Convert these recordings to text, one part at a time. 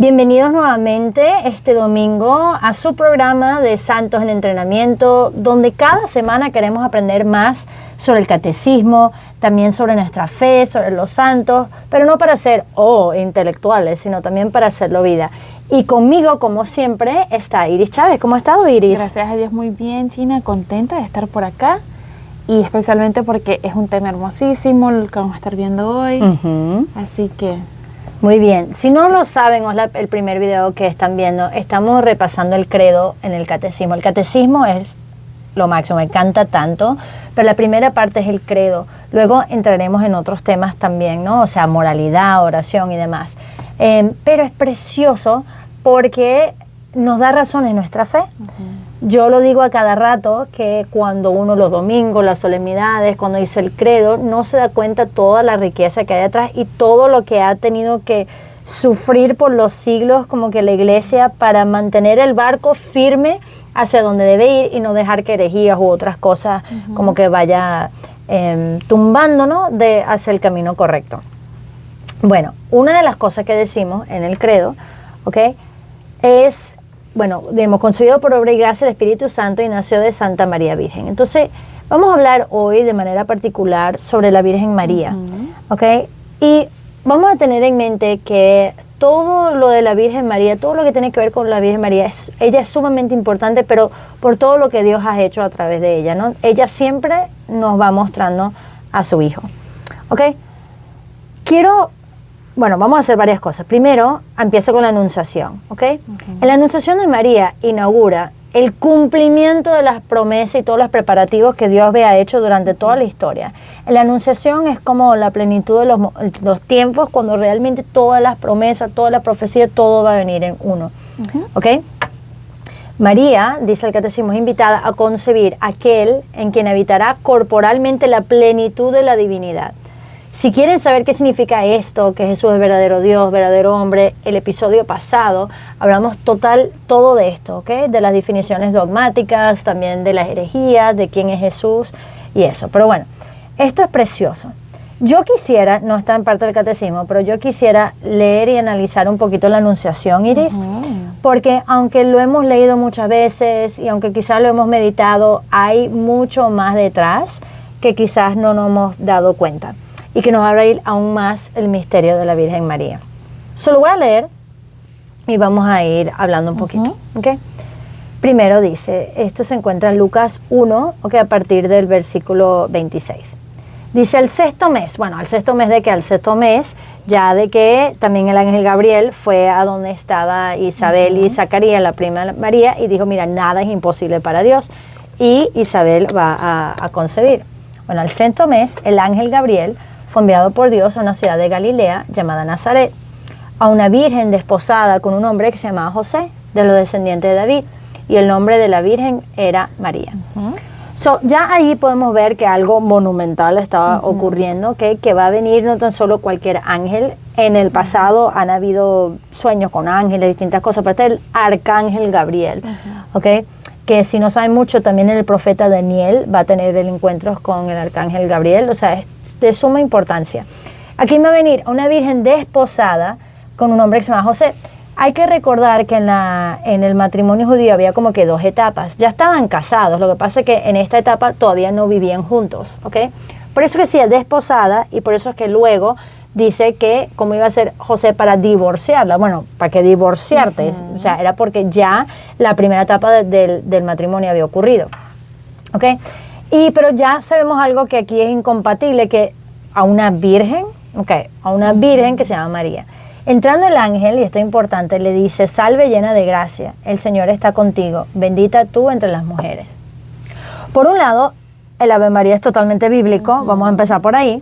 Bienvenidos nuevamente este domingo a su programa de Santos en Entrenamiento, donde cada semana queremos aprender más sobre el catecismo, también sobre nuestra fe, sobre los santos, pero no para ser intelectuales, sino también para hacerlo vida. Y conmigo, como siempre, está Iris Chávez. ¿Cómo ha estado, Iris? Gracias a Dios, muy bien, China, contenta de estar por acá. Y especialmente porque es un tema hermosísimo el que vamos a estar viendo hoy. Así que... Muy bien. Si no lo saben, o es el primer video que están viendo, estamos repasando el credo en el catecismo. El catecismo es lo máximo, me encanta tanto, pero la primera parte es el credo. Luego entraremos en otros temas también, ¿no? O sea, moralidad, oración y demás. Pero es precioso porque nos da razón en nuestra fe. Yo lo digo a cada rato que cuando uno los domingos, las solemnidades, cuando dice el credo, no se da cuenta toda la riqueza que hay atrás y todo lo que ha tenido que sufrir por los siglos como que la iglesia para mantener el barco firme hacia donde debe ir y no dejar que herejías u otras cosas como que vaya tumbando, ¿no? Hacia el camino correcto. Bueno, una de las cosas que decimos en el credo, ¿ok? Es... Bueno, hemos concebido por obra y gracia del Espíritu Santo y nació de Santa María Virgen. Entonces, vamos a hablar hoy de manera particular sobre la Virgen María, ¿ok? Y vamos a tener en mente que todo lo de la Virgen María, todo lo que tiene que ver con la Virgen María, ella es sumamente importante, pero por todo lo que Dios ha hecho a través de ella, ¿no? Ella siempre nos va mostrando a su Hijo, ¿ok? Bueno, vamos a hacer varias cosas. Primero, empieza con la Anunciación, ¿ok? En la Anunciación de María inaugura el cumplimiento de las promesas y todos los preparativos que Dios había hecho durante toda la historia. En la Anunciación es como la plenitud de los tiempos, cuando realmente todas las promesas, toda la profecía, todo va a venir en uno, ¿ok? María, dice el catecismo, es invitada a concebir aquel en quien habitará corporalmente la plenitud de la divinidad. Si quieren saber qué significa esto, que Jesús es verdadero Dios, verdadero hombre, el episodio pasado hablamos todo de esto, ¿ok? De las definiciones dogmáticas, también de las herejías, de quién es Jesús y eso. Pero bueno, esto es precioso. Yo quisiera, no está en parte del catecismo, pero yo quisiera leer y analizar un poquito la Anunciación, Iris, porque aunque lo hemos leído muchas veces y aunque quizás lo hemos meditado, hay mucho más detrás que quizás no nos hemos dado cuenta y que nos va a abrir aún más el misterio de la Virgen María. Solo voy a leer y vamos a ir hablando un poquito. ¿Okay? Primero dice, esto se encuentra en Lucas 1, okay, a partir del versículo 26. Dice, el sexto mes, bueno, ¿al sexto mes de qué? Al sexto mes, ya de que también el ángel Gabriel fue a donde estaba Isabel y Zacarías, la prima María, y dijo, mira, nada es imposible para Dios. Y Isabel va a concebir. Bueno, al sexto mes, el ángel Gabriel fue enviado por Dios a una ciudad de Galilea llamada Nazaret, a una virgen desposada con un hombre que se llamaba José, de los descendientes de David, y el nombre de la virgen era María. Ya ahí podemos ver que algo monumental estaba ocurriendo, que va a venir no tan solo cualquier ángel. En el pasado han habido sueños con ángeles, distintas cosas, pero este es el arcángel Gabriel, ¿ok? Que si no saben mucho, también el profeta Daniel va a tener encuentros con el arcángel Gabriel, o sea, es de suma importancia. Aquí va a venir una virgen desposada con un hombre que se llama José. Hay que recordar que en el matrimonio judío había como que dos etapas. Ya estaban casados, lo que pasa es que en esta etapa todavía no vivían juntos, ¿ok? Por eso que decía desposada y por eso es que luego dice que cómo iba a ser José para divorciarla. Bueno, ¿para qué divorciarte? O sea, era porque ya la primera etapa del matrimonio había ocurrido, ¿ok? Pero ya sabemos algo que aquí es incompatible, que a una virgen, a una virgen que se llama María. Entrando el ángel, y esto es importante, le dice, salve llena de gracia, el Señor está contigo, bendita tú entre las mujeres. Por un lado, el Ave María es totalmente bíblico, vamos a empezar por ahí.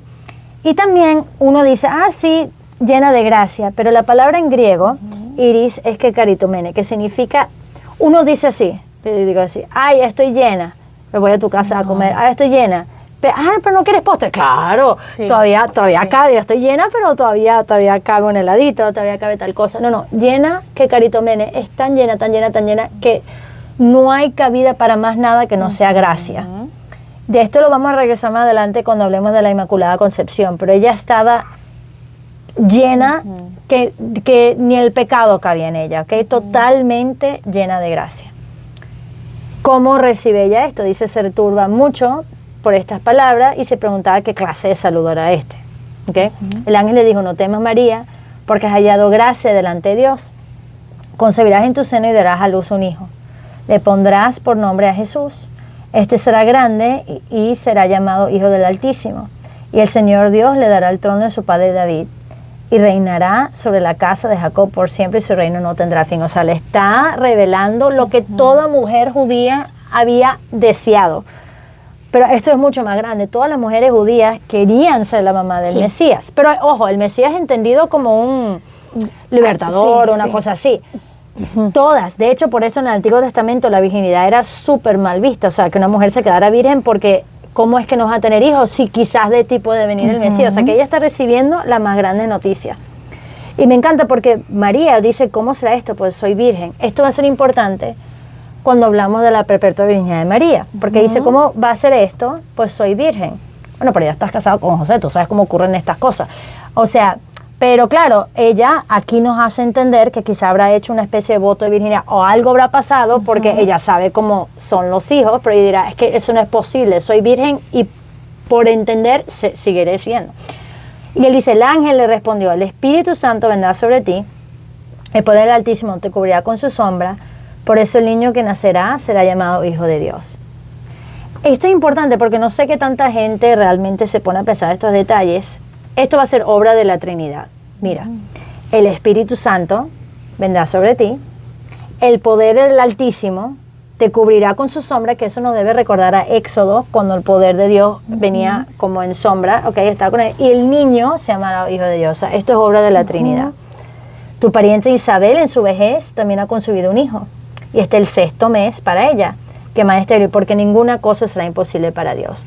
Y también uno dice, sí, llena de gracia, pero la palabra en griego, iris, es que caritomene, que significa, uno dice así, digo así, estoy llena. Me voy a tu casa a comer, estoy llena. Pero no quieres postre. Claro, sí, todavía cabe, estoy llena, pero todavía cabe un heladito, todavía cabe tal cosa. No, llena que caritomene, es tan llena que no hay cabida para más nada que no sea gracia. De esto lo vamos a regresar más adelante cuando hablemos de la Inmaculada Concepción, pero ella estaba llena, que ni el pecado cabía en ella, ¿ok? Totalmente llena de gracia. ¿Cómo recibe ella esto? Dice, se turba mucho por estas palabras y se preguntaba qué clase de saludo era este. ¿Okay? El ángel le dijo, no temas María, porque has hallado gracia delante de Dios. Concebirás en tu seno y darás a luz un hijo. Le pondrás por nombre a Jesús. Este será grande y será llamado Hijo del Altísimo. Y el Señor Dios le dará el trono de su padre David y reinará sobre la casa de Jacob por siempre y su reino no tendrá fin. O sea, le está revelando lo que toda mujer judía había deseado. Pero esto es mucho más grande. Todas las mujeres judías querían ser la mamá del Mesías. Pero ojo, el Mesías entendido como un libertador o una cosa así. Todas. De hecho, por eso en el Antiguo Testamento la virginidad era súper mal vista. O sea, que una mujer se quedara virgen porque ¿cómo es que nos va a tener hijos si quizás de ti puede venir el Mesías? O sea, que ella está recibiendo la más grande noticia. Y me encanta porque María dice, ¿cómo será esto? Pues soy virgen. Esto va a ser importante cuando hablamos de la perpetua virginidad de María, porque dice, ¿cómo va a ser esto? Pues soy virgen. Bueno, pero ya estás casado con José, tú sabes cómo ocurren estas cosas. O sea, pero claro, ella aquí nos hace entender que quizá habrá hecho una especie de voto de virginidad o algo habrá pasado porque ella sabe cómo son los hijos, pero ella dirá, es que eso no es posible, soy virgen y por entender seguiré siendo. Y él dice, el ángel le respondió, el Espíritu Santo vendrá sobre ti, el poder del Altísimo te cubrirá con su sombra, por eso el niño que nacerá será llamado Hijo de Dios. Esto es importante porque no sé qué tanta gente realmente se pone a pensar estos detalles. Esto va a ser obra de la Trinidad. Mira, el Espíritu Santo vendrá sobre ti, el poder del Altísimo te cubrirá con su sombra, que eso nos debe recordar a Éxodo, cuando el poder de Dios venía como en sombra, estaba con él, y el niño se llamará Hijo de Dios. O sea, esto es obra de la Trinidad. Tu pariente Isabel en su vejez también ha concebido un hijo. Y este es el 6º mes para ella, que más estéril, porque ninguna cosa será imposible para Dios.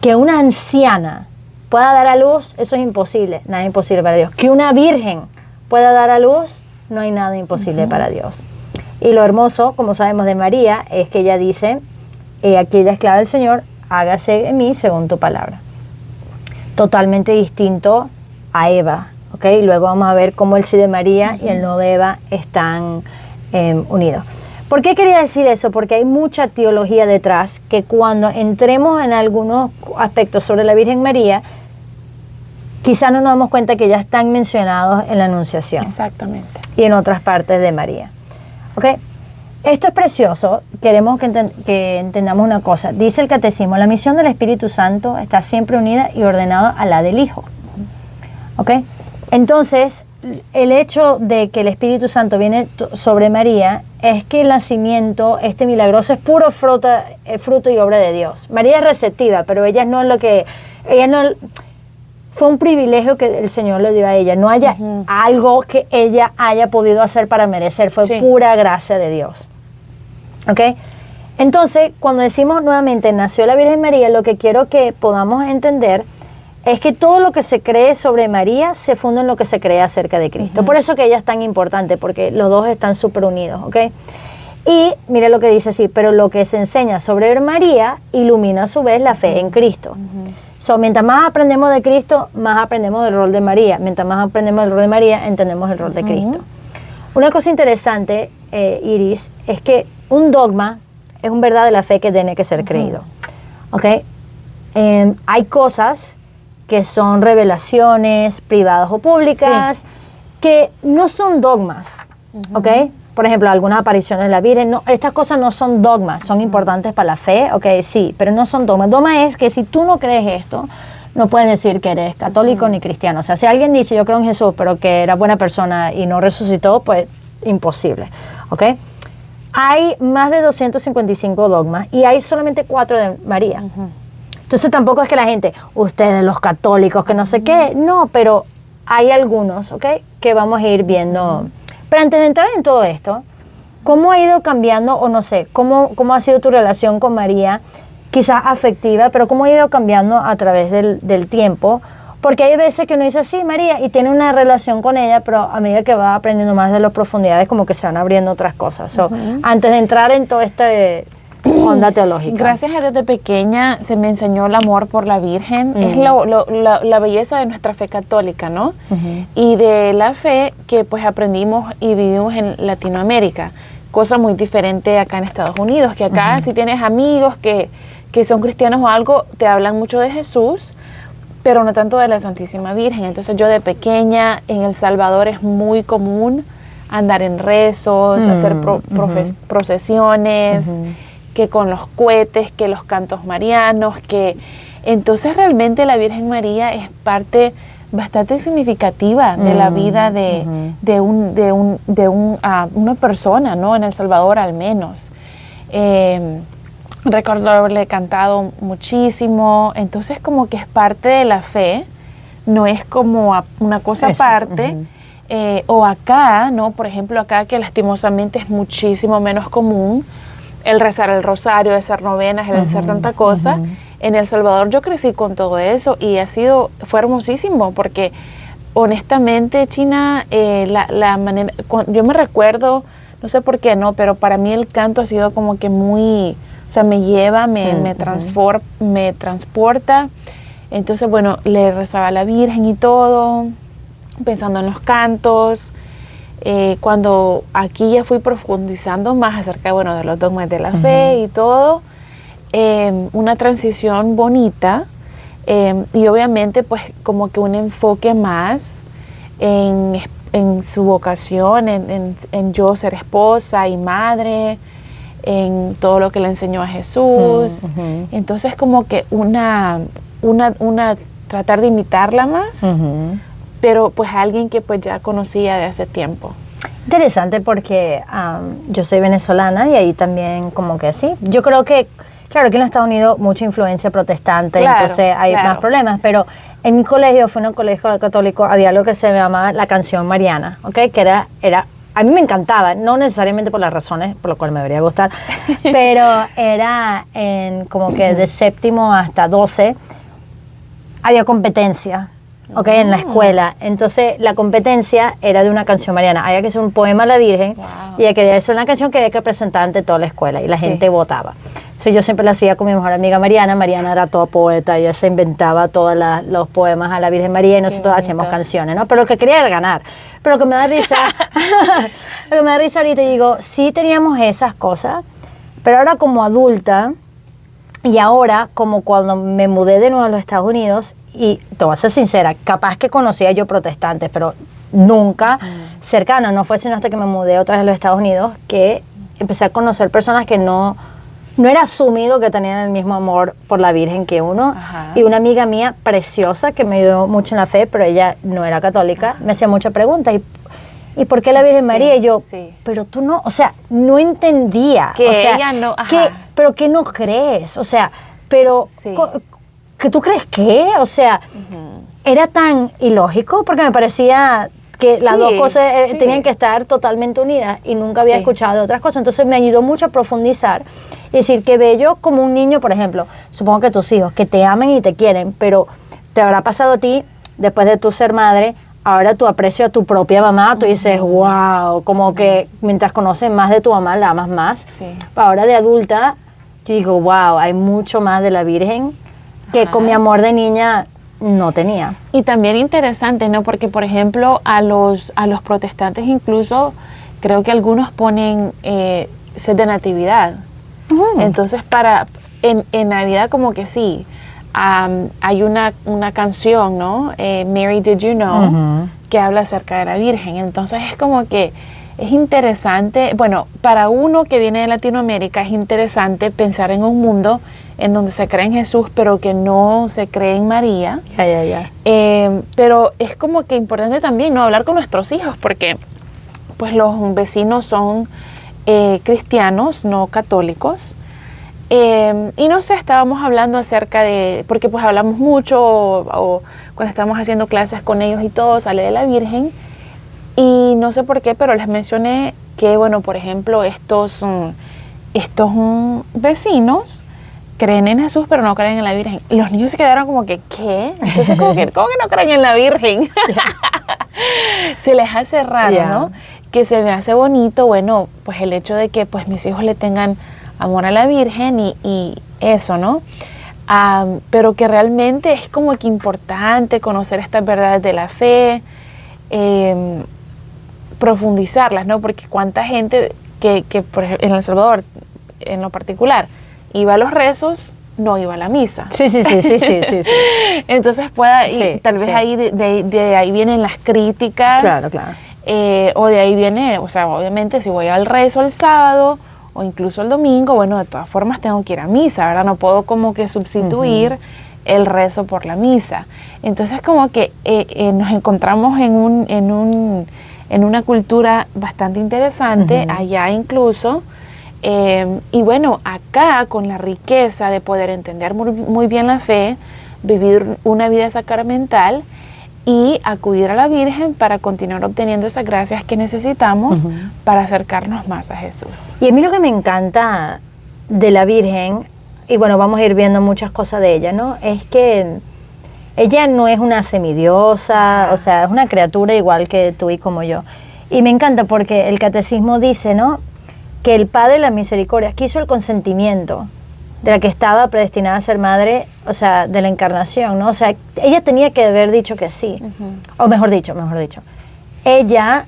Que una anciana pueda dar a luz, eso es imposible, nada imposible para Dios. Que una virgen pueda dar a luz, no hay nada imposible para Dios. Y lo hermoso, como sabemos de María, es que ella dice, aquí ella esclava del Señor, hágase en mí según tu palabra. Totalmente distinto a Eva, ¿ok? Y luego vamos a ver cómo el sí de María y el no de Eva están unidos. ¿Por qué quería decir eso? Porque hay mucha teología detrás que cuando entremos en algunos aspectos sobre la Virgen María, quizá no nos damos cuenta que ya están mencionados en la Anunciación. Exactamente. Y en otras partes de María. ¿Ok? Esto es precioso. Queremos que entendamos una cosa. Dice el Catecismo, la misión del Espíritu Santo está siempre unida y ordenada a la del Hijo. ¿Ok? Entonces, el hecho de que el Espíritu Santo viene sobre María es que el nacimiento, este milagroso, es puro fruto y obra de Dios. María es receptiva, pero ella no es lo que... ella no fue un privilegio que el Señor le dio a ella. No haya algo que ella haya podido hacer para merecer. Fue pura gracia de Dios. ¿Ok? Entonces, cuando decimos nuevamente, nació la Virgen María, lo que quiero que podamos entender es que todo lo que se cree sobre María se funda en lo que se cree acerca de Cristo. Por eso que ella es tan importante, porque los dos están súper unidos, ¿ok? Y mire lo que dice así, pero lo que se enseña sobre María ilumina a su vez la fe en Cristo. Mientras más aprendemos de Cristo, más aprendemos del rol de María. Mientras más aprendemos del rol de María, entendemos el rol de Cristo. Una cosa interesante, Iris, es que un dogma es un verdad de la fe que tiene que ser creído, ¿ok? Hay cosas que son revelaciones privadas o públicas, que no son dogmas, ¿ok? Por ejemplo, algunas apariciones de la Virgen, no, estas cosas no son dogmas, son importantes para la fe, ¿ok? Sí, pero no son dogmas. Dogma es que si tú no crees esto, no puedes decir que eres católico ni cristiano. O sea, si alguien dice, yo creo en Jesús, pero que era buena persona y no resucitó, pues imposible, ¿ok? Hay más de 255 dogmas y hay solamente 4 de María. Entonces tampoco es que la gente, ustedes los católicos, que no sé qué, no, pero hay algunos, ¿ok? Que vamos a ir viendo. Pero antes de entrar en todo esto, ¿cómo ha ido cambiando, o no sé, cómo ha sido tu relación con María, quizás afectiva, pero cómo ha ido cambiando a través del tiempo? Porque hay veces que uno dice, sí, María, y tiene una relación con ella, pero a medida que va aprendiendo más de las profundidades, como que se van abriendo otras cosas. Antes de entrar en todo este onda teológica. Gracias a Dios, de pequeña se me enseñó el amor por la Virgen. Es la belleza de nuestra fe católica, ¿no? Y de la fe que pues aprendimos y vivimos en Latinoamérica. Cosa muy diferente acá en Estados Unidos, que acá si tienes amigos que son cristianos o algo, te hablan mucho de Jesús, pero no tanto de la Santísima Virgen. Entonces yo de pequeña en El Salvador es muy común andar en rezos, hacer procesiones, que con los cohetes, que los cantos marianos, que entonces realmente la Virgen María es parte bastante significativa de la vida de una persona, ¿no? En El Salvador al menos. Recuerdo haberle cantado muchísimo, entonces como que es parte de la fe, no es como una cosa aparte. O acá, ¿no? Por ejemplo, acá que lastimosamente es muchísimo menos común el rezar el rosario, hacer novenas, el hacer tanta cosa. En El Salvador yo crecí con todo eso y fue hermosísimo porque honestamente, China, la manera, yo me recuerdo, no sé por qué no, pero para mí el canto ha sido como que muy, o sea, me lleva, me transporta. Entonces, bueno, le rezaba a la Virgen y todo, pensando en los cantos. Cuando aquí ya fui profundizando más acerca, bueno, de los dogmas de la fe y todo, una transición bonita y obviamente pues como que un enfoque más en su vocación, en yo ser esposa y madre, en todo lo que le enseñó a Jesús. Entonces como que una tratar de imitarla más, pero pues alguien que pues ya conocía de hace tiempo. Interesante porque yo soy venezolana y ahí también como que sí. Yo creo que, claro, aquí en los Estados Unidos mucha influencia protestante, entonces hay más problemas, pero en mi colegio, fue un colegio católico, había lo que se llamaba la canción mariana, ¿ok? Que era a mí me encantaba, no necesariamente por las razones por las cuales me debería gustar, pero era como que de séptimo hasta 12 había competencia. Okay, en la escuela. Entonces, la competencia era de una canción mariana. Había que hacer un poema a la Virgen y había que hacer una canción que había que presentar ante toda la escuela y la gente votaba. Entonces, yo siempre lo hacía con mi mejor amiga Mariana. Mariana era toda poeta, ella se inventaba todos los poemas a la Virgen María y nosotros hacíamos canciones, ¿no? Pero lo que quería era ganar. Pero lo que me da risa, lo que me da risa ahorita, digo, sí teníamos esas cosas, pero ahora como adulta y ahora como cuando me mudé de nuevo a los Estados Unidos, y te voy a ser sincera, capaz que conocía yo protestantes, pero nunca cercana, no fue sino hasta que me mudé otra vez a los Estados Unidos que empecé a conocer personas que no era asumido que tenían el mismo amor por la Virgen que uno. Y una amiga mía preciosa que me ayudó mucho en la fe, pero ella no era católica, me hacía muchas preguntas. ¿Y por qué la Virgen María? Y yo, pero tú no, o sea, no entendía. Que o sea, ella no, pero ¿qué no crees? O sea, pero... ¿Que tú crees qué? O sea, era tan ilógico porque me parecía que las dos cosas tenían que estar totalmente unidas y nunca había escuchado de otras cosas. Entonces me ayudó mucho a profundizar y decir que bello como un niño, por ejemplo, supongo que tus hijos, que te amen y te quieren, pero te habrá pasado a ti, después de tu ser madre, ahora tu aprecio a tu propia mamá, tú dices, wow, como que mientras conoces más de tu mamá, la amas más. Ahora de adulta, yo digo, wow, hay mucho más de la Virgen que con mi amor de niña no tenía. Y también interesante, ¿no? Porque, por ejemplo, a los protestantes incluso, creo que algunos ponen set de natividad. Entonces, en Navidad como que sí, hay una canción, ¿no? Mary, Did You Know? Que habla acerca de la Virgen. Entonces, es como que es interesante, bueno, para uno que viene de Latinoamérica es interesante pensar en un mundo en donde se cree en Jesús, pero que no se cree en María. Pero es como que importante también, ¿no? Hablar con nuestros hijos, porque pues los vecinos son cristianos, no católicos. Y no sé, estábamos hablando acerca de, porque pues hablamos mucho, o cuando estamos haciendo clases con ellos y todo, sale de la Virgen. Y no sé por qué, pero les mencioné que, bueno, por ejemplo, estos vecinos creen en Jesús, pero no creen en la Virgen. Los niños se quedaron como que, ¿qué? Entonces, ¿cómo que no creen en la Virgen? Se les hace raro, ¿no? Que se me hace bonito, bueno, pues el hecho de que pues mis hijos le tengan amor a la Virgen y eso, ¿no? Pero que realmente es como que importante conocer estas verdades de la fe, profundizarlas, ¿no? Porque cuánta gente que por ejemplo, en El Salvador, en lo particular, iba a los rezos, no iba a la misa. Sí. Entonces tal vez ahí de ahí vienen las críticas. Claro. O de ahí viene, o sea, obviamente si voy al rezo el sábado o incluso el domingo, bueno, de todas formas tengo que ir a misa, ¿verdad? No puedo como que sustituir el rezo por la misa. Entonces como que nos encontramos en una cultura bastante interesante, allá incluso, y bueno, acá con la riqueza de poder entender muy bien la fe, vivir una vida sacramental y acudir a la Virgen para continuar obteniendo esas gracias que necesitamos para acercarnos más a Jesús. Y a mí lo que me encanta de la Virgen, y bueno, vamos a ir viendo muchas cosas de ella, ¿no? Es que ella no es una semidiosa, o sea, es una criatura igual que tú y como yo. Y me encanta porque el catecismo dice, ¿no?, que el Padre de la Misericordia quiso el consentimiento de la que estaba predestinada a ser madre, o sea, de la encarnación, ¿no? O sea, ella tenía que haber dicho que sí, o mejor dicho, ella,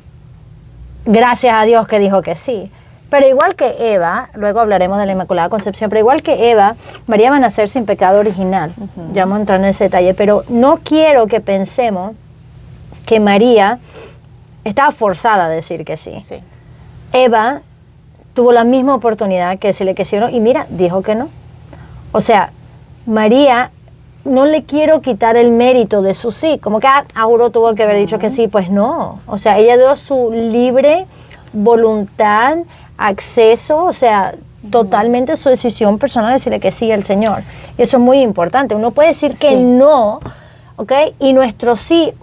gracias a Dios que dijo que sí, pero igual que Eva, luego hablaremos de la Inmaculada Concepción, pero igual que Eva, María va a nacer sin pecado original, ya vamos a entrar en ese detalle, pero no quiero que pensemos que María estaba forzada a decir que sí. Eva tuvo la misma oportunidad que decirle que sí o no, y mira, dijo que no. O sea, María, no le quiero quitar el mérito de su sí, como que Auro tuvo que haber dicho que sí, pues no. O sea, ella dio su libre voluntad, acceso, o sea, totalmente su decisión personal de decirle que sí al Señor. Y eso es muy importante. Uno puede decir que no, ¿ok? Y nuestro sí,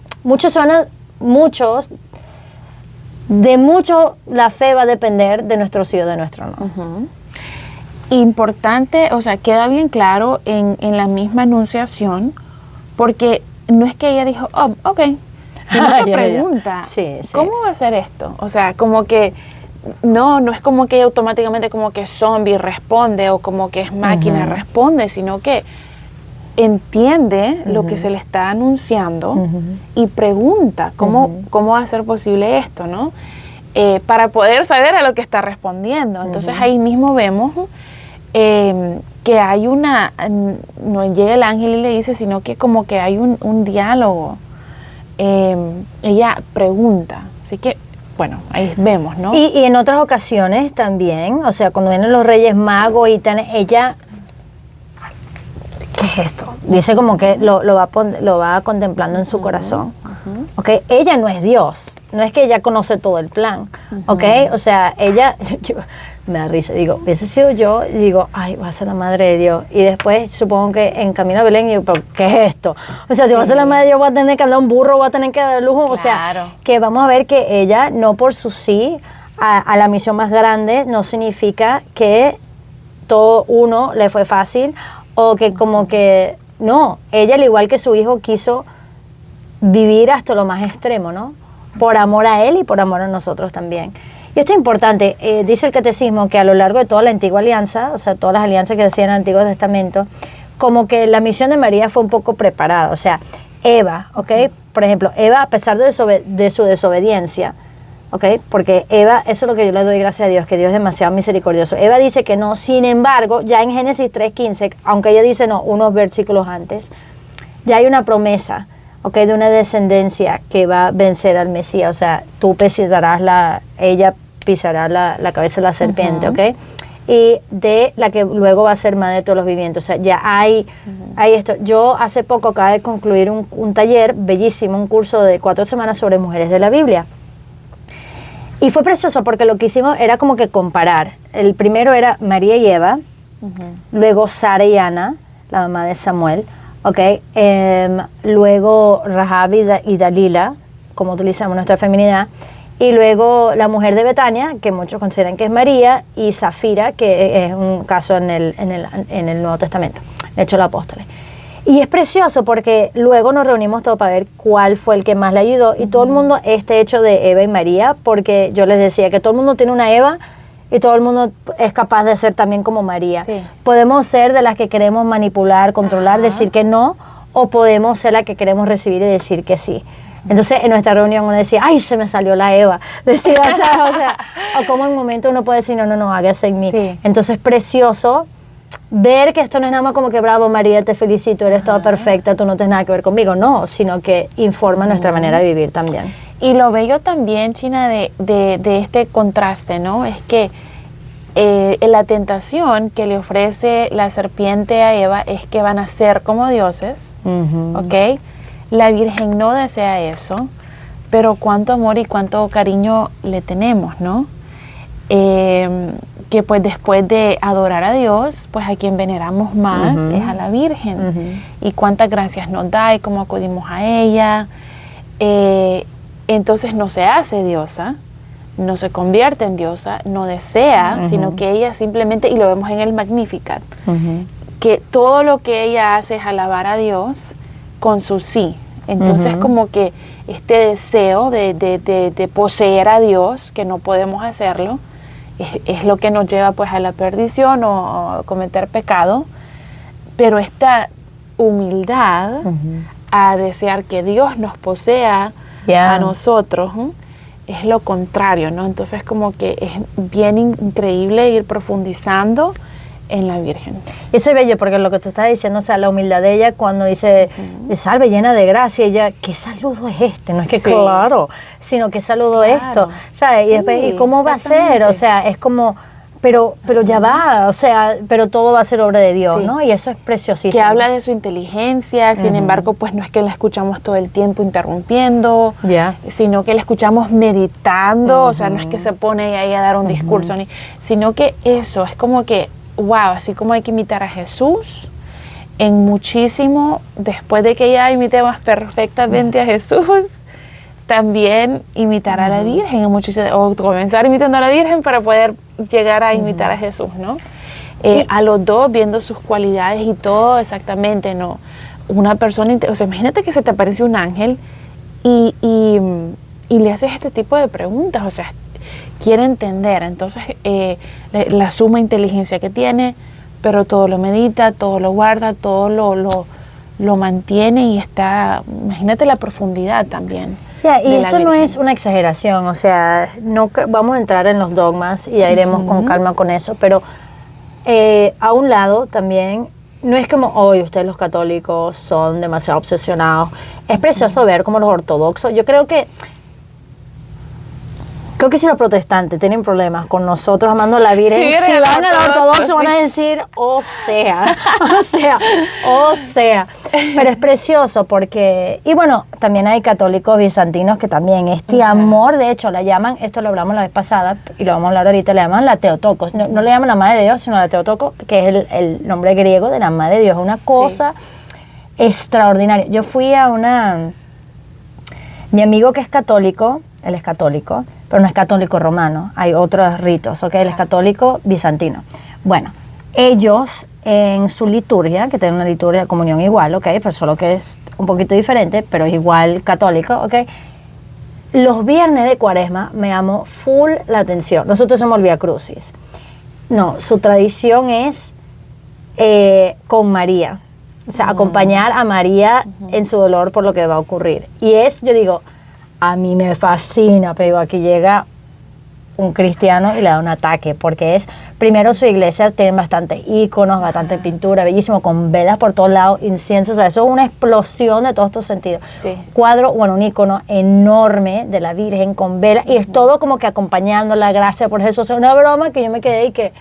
de mucho la fe va a depender de nuestro sí o de nuestro no. Importante, o sea, queda bien claro en la misma anunciación, porque no es que ella dijo, oh, ok, sino que pregunta, ¿cómo va a ser esto? O sea, como que no es como que ella automáticamente como que zombie responde o como que es máquina responde, sino que entiende lo que se le está anunciando y pregunta cómo va a ser posible esto, ¿no? Para poder saber a lo que está respondiendo. Entonces ahí mismo vemos que hay no llega el ángel y le dice, sino que como que hay un diálogo. Ella pregunta, así que bueno, ahí vemos, ¿no? Y en otras ocasiones también, o sea, cuando vienen los Reyes Magos y ella, ¿qué es esto? Dice como que lo va contemplando en su corazón. ¿Okay? Ella no es Dios, no es que ella conoce todo el plan, ¿ok? O sea, ella, me da risa, digo, hubiese sido yo, y digo, ay, va a ser la madre de Dios. Y después supongo que en camino a Belén, y digo, ¿pero qué es esto? O sea, si va a ser la madre de Dios, va a tener que andar un burro, va a tener que dar lujo. Claro. O sea, que vamos a ver que ella, no por su sí a la misión más grande, no significa que todo uno le fue fácil, o que como que, no, ella al igual que su hijo quiso vivir hasta lo más extremo, ¿no? Por amor a él y por amor a nosotros también. Y esto es importante, dice el catecismo que a lo largo de toda la antigua alianza, o sea, todas las alianzas que hacían en el Antiguo Testamento, como que la misión de María fue un poco preparada, o sea, Eva, ¿ok? Por ejemplo, Eva, a pesar de su desobediencia, ¿ok? Porque Eva, eso es lo que yo le doy gracias a Dios, que Dios es demasiado misericordioso. Eva dice que no, sin embargo, ya en Génesis 3:15, aunque ella dice no, unos versículos antes, ya hay una promesa, ¿ok? De una descendencia que va a vencer al Mesías, o sea, ella pisará la cabeza de la serpiente, ¿ok? Y de la que luego va a ser madre de todos los vivientes, o sea, ya hay esto. Yo hace poco acabo de concluir un taller bellísimo, un curso de 4 semanas sobre mujeres de la Biblia. Y fue precioso porque lo que hicimos era como que comparar. El primero era María y Eva, luego Sara y Ana, la mamá de Samuel, ¿ok? Luego Rahab y Dalila, como utilizamos nuestra feminidad, y luego la mujer de Betania, que muchos consideran que es María, y Zafira, que es un caso en el Nuevo Testamento, de hecho los apóstoles. Y es precioso porque luego nos reunimos todos para ver cuál fue el que más le ayudó, y todo el mundo, este hecho de Eva y María, porque yo les decía que todo el mundo tiene una Eva y todo el mundo es capaz de ser también como María. Sí. Podemos ser de las que queremos manipular, controlar, decir que no, o podemos ser las que queremos recibir y decir que sí. Entonces, en nuestra reunión uno decía, ay, se me salió la Eva. Decía, o como en un momento uno puede decir, no, hágase en mí. Sí. Entonces, precioso ver que esto no es nada más como que, bravo, María, te felicito, eres toda perfecta, tú no tienes nada que ver conmigo. No, sino que informa nuestra manera de vivir también. Y lo bello también, China, de este contraste, ¿no? Es que la tentación que le ofrece la serpiente a Eva es que van a ser como dioses, ¿ok? La Virgen no desea eso, pero cuánto amor y cuánto cariño le tenemos, ¿no? Que pues después de adorar a Dios, pues a quien veneramos más es a la Virgen. Y cuántas gracias nos da y cómo acudimos a ella. Entonces no se hace diosa, no se convierte en diosa, no desea, sino que ella simplemente, y lo vemos en el Magnificat, que todo lo que ella hace es alabar a Dios con su sí. Entonces como que este deseo de poseer a Dios, que no podemos hacerlo, es lo que nos lleva pues a la perdición o a cometer pecado, pero esta humildad a desear que Dios nos posea a nosotros, es lo contrario, ¿no? Entonces como que es bien increíble ir profundizando en la Virgen. Y eso es bello porque lo que tú estás diciendo, o sea, la humildad de ella cuando dice, salve llena de gracia, ella, ¿qué saludo es este? No es que claro, sino ¿qué saludo esto? ¿Sabes? Y después, ¿y cómo va a ser? O sea, es como, pero ya va, o sea, pero todo va a ser obra de Dios, ¿no? Y eso es preciosísimo. Que habla de su inteligencia, sin embargo, pues no es que la escuchamos todo el tiempo interrumpiendo, sino que la escuchamos meditando, o sea, no es que se pone ahí a dar un discurso, sino que eso, es como que, wow, así como hay que imitar a Jesús, en muchísimo, después de que ya imitemos perfectamente a Jesús, también imitar a la Virgen, o comenzar imitando a la Virgen para poder llegar a imitar a Jesús, ¿no? A los dos, viendo sus cualidades y todo exactamente, ¿no? Una persona, o sea, imagínate que se te aparece un ángel y le haces este tipo de preguntas, o sea, quiere entender, entonces la suma inteligencia que tiene, pero todo lo medita, todo lo guarda, todo lo mantiene y está, imagínate la profundidad también. Y esto no es una exageración, o sea, no vamos a entrar en los dogmas y ya iremos con calma con eso, pero a un lado también, no es como hoy ustedes los católicos son demasiado obsesionados, es precioso ver como los ortodoxos, yo creo que si los protestantes tienen problemas con nosotros amando a la Virgen, si van al ortodoxo van a decir, o sea. Pero es precioso porque, y bueno, también hay católicos bizantinos que también este amor, de hecho, la llaman, esto lo hablamos la vez pasada y lo vamos a hablar ahorita, le llaman la Teotokos. No le llaman la Madre de Dios, sino la Teotokos, que es el nombre griego de la Madre de Dios. Es una cosa extraordinaria. Yo fui a mi amigo que es católico, él es católico, pero no es católico romano, hay otros ritos, ¿ok? Él es católico bizantino. Bueno, ellos en su liturgia, que tienen una liturgia de comunión igual, ¿ok? Pero solo que es un poquito diferente, pero es igual católico, ¿ok? Los viernes de Cuaresma me llamó full la atención. Nosotros somos el Vía Crucis. No, su tradición es con María. O sea, acompañar a María en su dolor por lo que va a ocurrir. Y yo digo, a mí me fascina, pero aquí llega un cristiano y le da un ataque, porque primero su iglesia tiene bastantes íconos, bastante pintura, bellísimo, con velas por todos lados, incienso, o sea, eso es una explosión de todos estos sentidos. Cuadro, bueno, un ícono enorme de la Virgen con velas, y es todo como que acompañando la gracia por Jesús. Es una broma que yo me quedé y que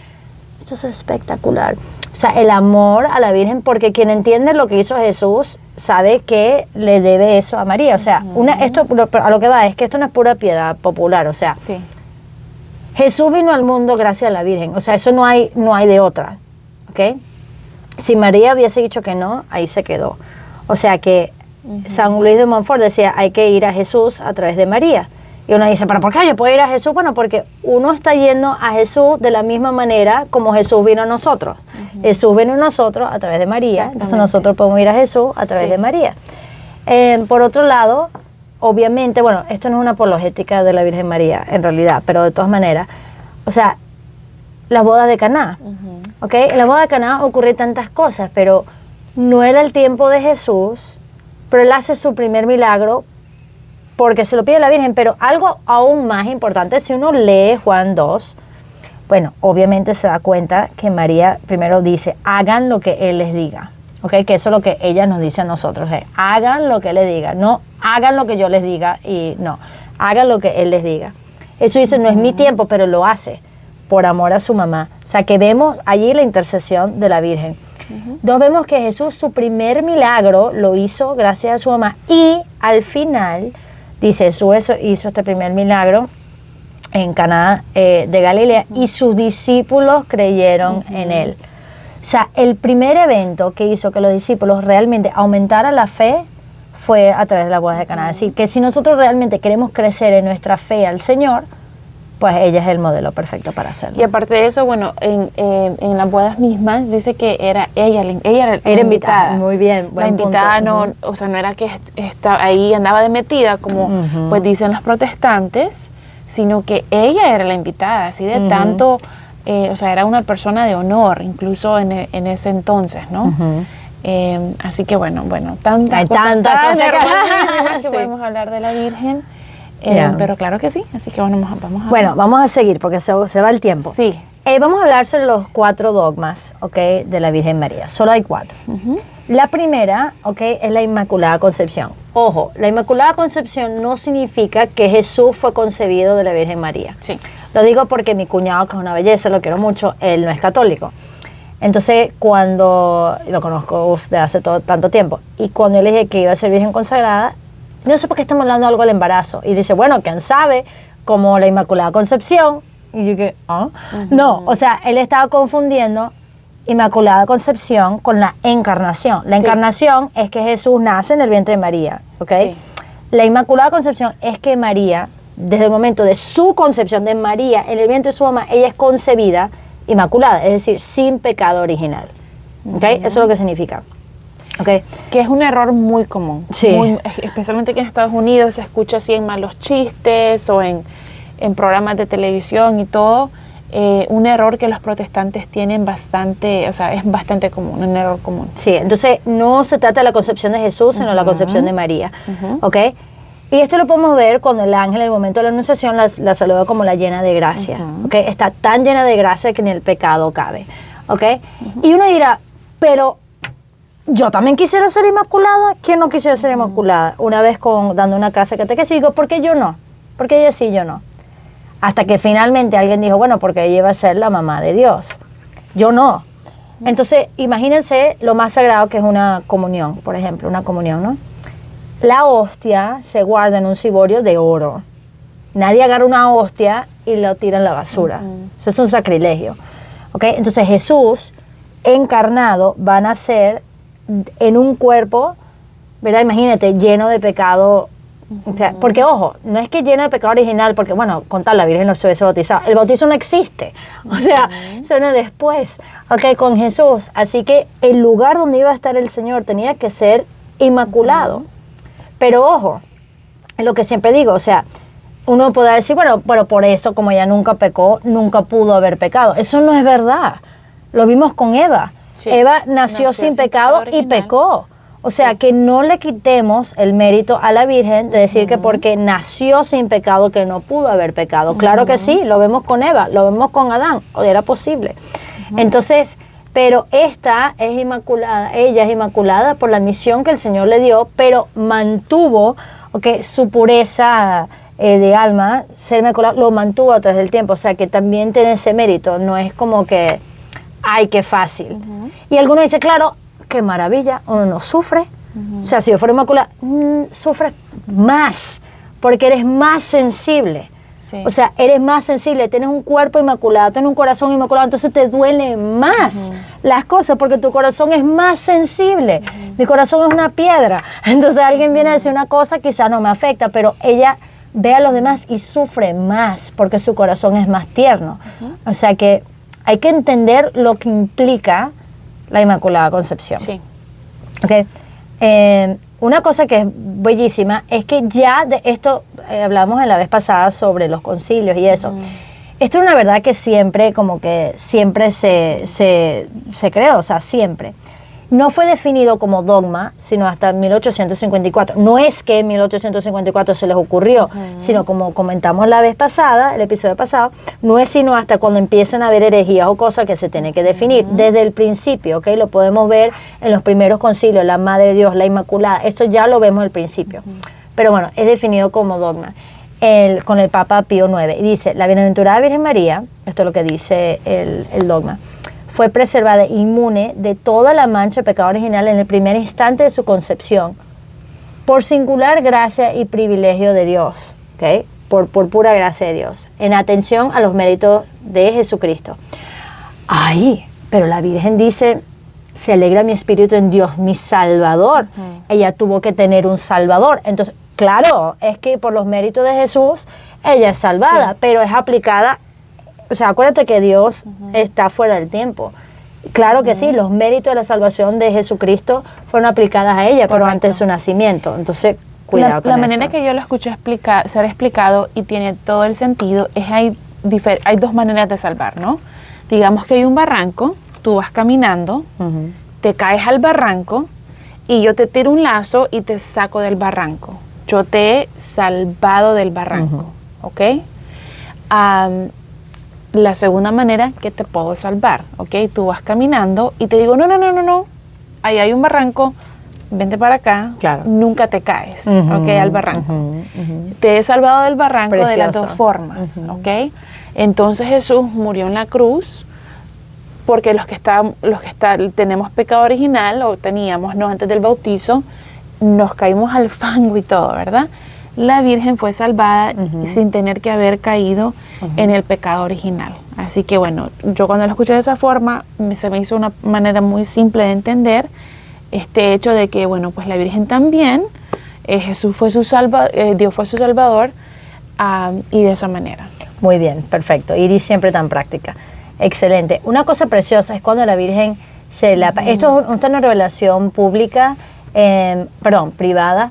esto es espectacular. O sea, el amor a la Virgen, porque quien entiende lo que hizo Jesús sabe que le debe eso a María. O sea, esto a lo que va es que esto no es pura piedad popular. O sea, Jesús vino al mundo gracias a la Virgen. O sea, eso no hay de otra. ¿Ok? Si María hubiese dicho que no, ahí se quedó. O sea que San Luis de Montfort decía, hay que ir a Jesús a través de María. Y uno dice, ¿pero por qué yo puedo ir a Jesús? Bueno, porque uno está yendo a Jesús de la misma manera como Jesús vino a nosotros. Jesús vino a nosotros a través de María, entonces nosotros podemos ir a Jesús a través de María. Por otro lado, obviamente, bueno, esto no es una apologética de la Virgen María, en realidad, pero de todas maneras, o sea, las bodas de Caná. ¿Ok? En la boda de Caná ocurren tantas cosas, pero no era el tiempo de Jesús, pero él hace su primer milagro porque se lo pide la Virgen. Pero algo aún más importante, si uno lee Juan 2, bueno, obviamente se da cuenta que María primero dice, hagan lo que Él les diga. ¿Ok? Que eso es lo que ella nos dice a nosotros, hagan lo que Él les diga, no hagan lo que yo les diga, y no, hagan lo que Él les diga. Eso dice, no es mi tiempo, pero lo hace por amor a su mamá. O sea, que vemos allí la intercesión de la Virgen. Dos, vemos que Jesús su primer milagro lo hizo gracias a su mamá, y al final, dice, Jesús hizo este primer milagro en Caná de Galilea, y sus discípulos creyeron en Él. O sea, el primer evento que hizo que los discípulos realmente aumentaran la fe fue a través de la boda de Caná. Es decir, que si nosotros realmente queremos crecer en nuestra fe al Señor, pues ella es el modelo perfecto para hacerlo. Y aparte de eso, bueno, en las bodas mismas dice que era ella era invitada. Muy bien, la invitada no, o sea, no era que ahí andaba de metida, como pues dicen los protestantes, sino que ella era la invitada, así de tanto, o sea, era una persona de honor, incluso en ese entonces, ¿no? Así que bueno, tantas cosas que podemos hablar de la Virgen. Pero claro que sí, así que vamos a... Bueno, vamos a seguir porque se va el tiempo. Sí. Vamos a hablar sobre los 4 dogmas, ¿ok? De la Virgen María. Solo hay 4. La primera, ¿ok? Es la Inmaculada Concepción. Ojo, la Inmaculada Concepción no significa que Jesús fue concebido de la Virgen María. Sí. Lo digo porque mi cuñado, que es una belleza, lo quiero mucho, él no es católico. Entonces, cuando lo conozco de hace tanto tiempo, y cuando yo le dije que iba a ser Virgen consagrada, no sé por qué estamos hablando algo del embarazo. Y dice, bueno, ¿quién sabe? Como la Inmaculada Concepción. Y yo que, no, o sea, él estaba confundiendo Inmaculada Concepción con la encarnación. La encarnación es que Jesús nace en el vientre de María, ¿ok? Sí. La Inmaculada Concepción es que María, desde el momento de su concepción de María en el vientre de su mamá, ella es concebida inmaculada, es decir, sin pecado original. ¿Ok? Eso es lo que significa. Okay. Que es un error muy común, sí. Especialmente aquí en Estados Unidos se escucha así en malos chistes o en programas de televisión y todo, un error que los protestantes tienen bastante, o sea, es bastante común, un error común. Sí, entonces no se trata de la concepción de Jesús, sino la concepción de María, ¿ok? Y esto lo podemos ver cuando el ángel en el momento de la anunciación la saluda como la llena de gracia, ¿ok? Está tan llena de gracia que ni el pecado cabe, ¿ok? Y uno dirá, pero... yo también quisiera ser inmaculada. ¿Quién no quisiera ser inmaculada? Una vez dando una clase de catequesis, digo, ¿por qué yo no? ¿Por qué ella sí, yo no? Hasta que finalmente alguien dijo, bueno, porque ella iba a ser la mamá de Dios. Yo no. Entonces, imagínense lo más sagrado que es una comunión, por ejemplo, una comunión, ¿no? La hostia se guarda en un ciborio de oro. Nadie agarra una hostia y lo tira en la basura. Eso es un sacrilegio. ¿Ok? Entonces, Jesús, encarnado, va a nacer en un cuerpo, ¿verdad? Imagínate, lleno de pecado. O sea, porque ojo, no es que lleno de pecado original, porque bueno, con tal la Virgen no se hubiese bautizado. El bautizo no existe. O sea, suena después, ok, con Jesús. Así que el lugar donde iba a estar el Señor tenía que ser inmaculado. Pero ojo, es lo que siempre digo, o sea, uno puede decir, bueno, pero por eso, como ella nunca pecó, nunca pudo haber pecado. Eso no es verdad. Lo vimos con Eva. Sí. Eva nació sin pecado y pecó. O sea, que no le quitemos el mérito a la Virgen de decir que porque nació sin pecado que no pudo haber pecado. Claro que sí, lo vemos con Eva, lo vemos con Adán, o era posible. Entonces, pero esta es inmaculada, ella es inmaculada por la misión que el Señor le dio, pero mantuvo su pureza de alma, ser inmaculada, lo mantuvo a través del tiempo. O sea, que también tiene ese mérito, no es como que, ay, qué fácil. Y alguno dice, claro, qué maravilla, uno no sufre. O sea, si yo fuera inmaculada, sufres más, porque eres más sensible. Sí. O sea, eres más sensible, tienes un cuerpo inmaculado, tienes un corazón inmaculado, entonces te duele más las cosas, porque tu corazón es más sensible. Mi corazón es una piedra. Entonces alguien viene a decir una cosa, quizás no me afecta, pero ella ve a los demás y sufre más, porque su corazón es más tierno. O sea que hay que entender lo que implica la Inmaculada Concepción. Sí. Okay. Una cosa que es bellísima es que ya de esto hablamos en la vez pasada sobre los concilios y eso. Esto es una verdad que siempre, se creó, o sea, siempre. No fue definido como dogma, sino hasta 1854. No es que en 1854 se les ocurrió, sino como comentamos la vez pasada, el episodio pasado, no es sino hasta cuando empiezan a haber herejías o cosas que se tiene que definir. Desde el principio, ¿ok? Lo podemos ver en los primeros concilios, la Madre de Dios, la Inmaculada, esto ya lo vemos al principio. Pero bueno, es definido como dogma. Con el Papa Pío IX. Y dice, la bienaventurada Virgen María, esto es lo que dice el dogma, fue preservada inmune de toda la mancha de pecado original en el primer instante de su concepción, por singular gracia y privilegio de Dios, ¿okay? por pura gracia de Dios, en atención a los méritos de Jesucristo. Ay, pero la Virgen dice, se alegra mi espíritu en Dios, mi Salvador. Ella tuvo que tener un Salvador. Entonces, claro, es que por los méritos de Jesús, ella es salvada, sí, pero es aplicada. O sea, acuérdate que Dios está fuera del tiempo. Claro que sí, los méritos de la salvación de Jesucristo fueron aplicadas a ella, correcto, pero antes de su nacimiento. Entonces, cuidado con eso. La manera que yo lo escuché ser explicado y tiene todo el sentido es hay dos maneras de salvar, ¿no? Digamos que hay un barranco, tú vas caminando, te caes al barranco y yo te tiro un lazo y te saco del barranco. Yo te he salvado del barranco, ¿ok? La segunda manera que te puedo salvar, ¿ok? Tú vas caminando y te digo, no, ahí hay un barranco, vente para acá, claro, nunca te caes, ¿ok? Al barranco. Te he salvado del barranco. Precioso. De las dos formas, ¿ok? Entonces Jesús murió en la cruz porque los que tenemos pecado original, o teníamos, ¿no? Antes del bautizo, nos caímos al fango y todo, ¿verdad? La Virgen fue salvada sin tener que haber caído en el pecado original. Así que bueno, yo cuando lo escuché de esa forma, se me hizo una manera muy simple de entender este hecho de que, bueno, pues la Virgen también, Jesús fue Dios fue su Salvador, y de esa manera. Muy bien, perfecto. Iris siempre tan práctica. Excelente. Una cosa preciosa es cuando la Virgen esto es una revelación pública, privada,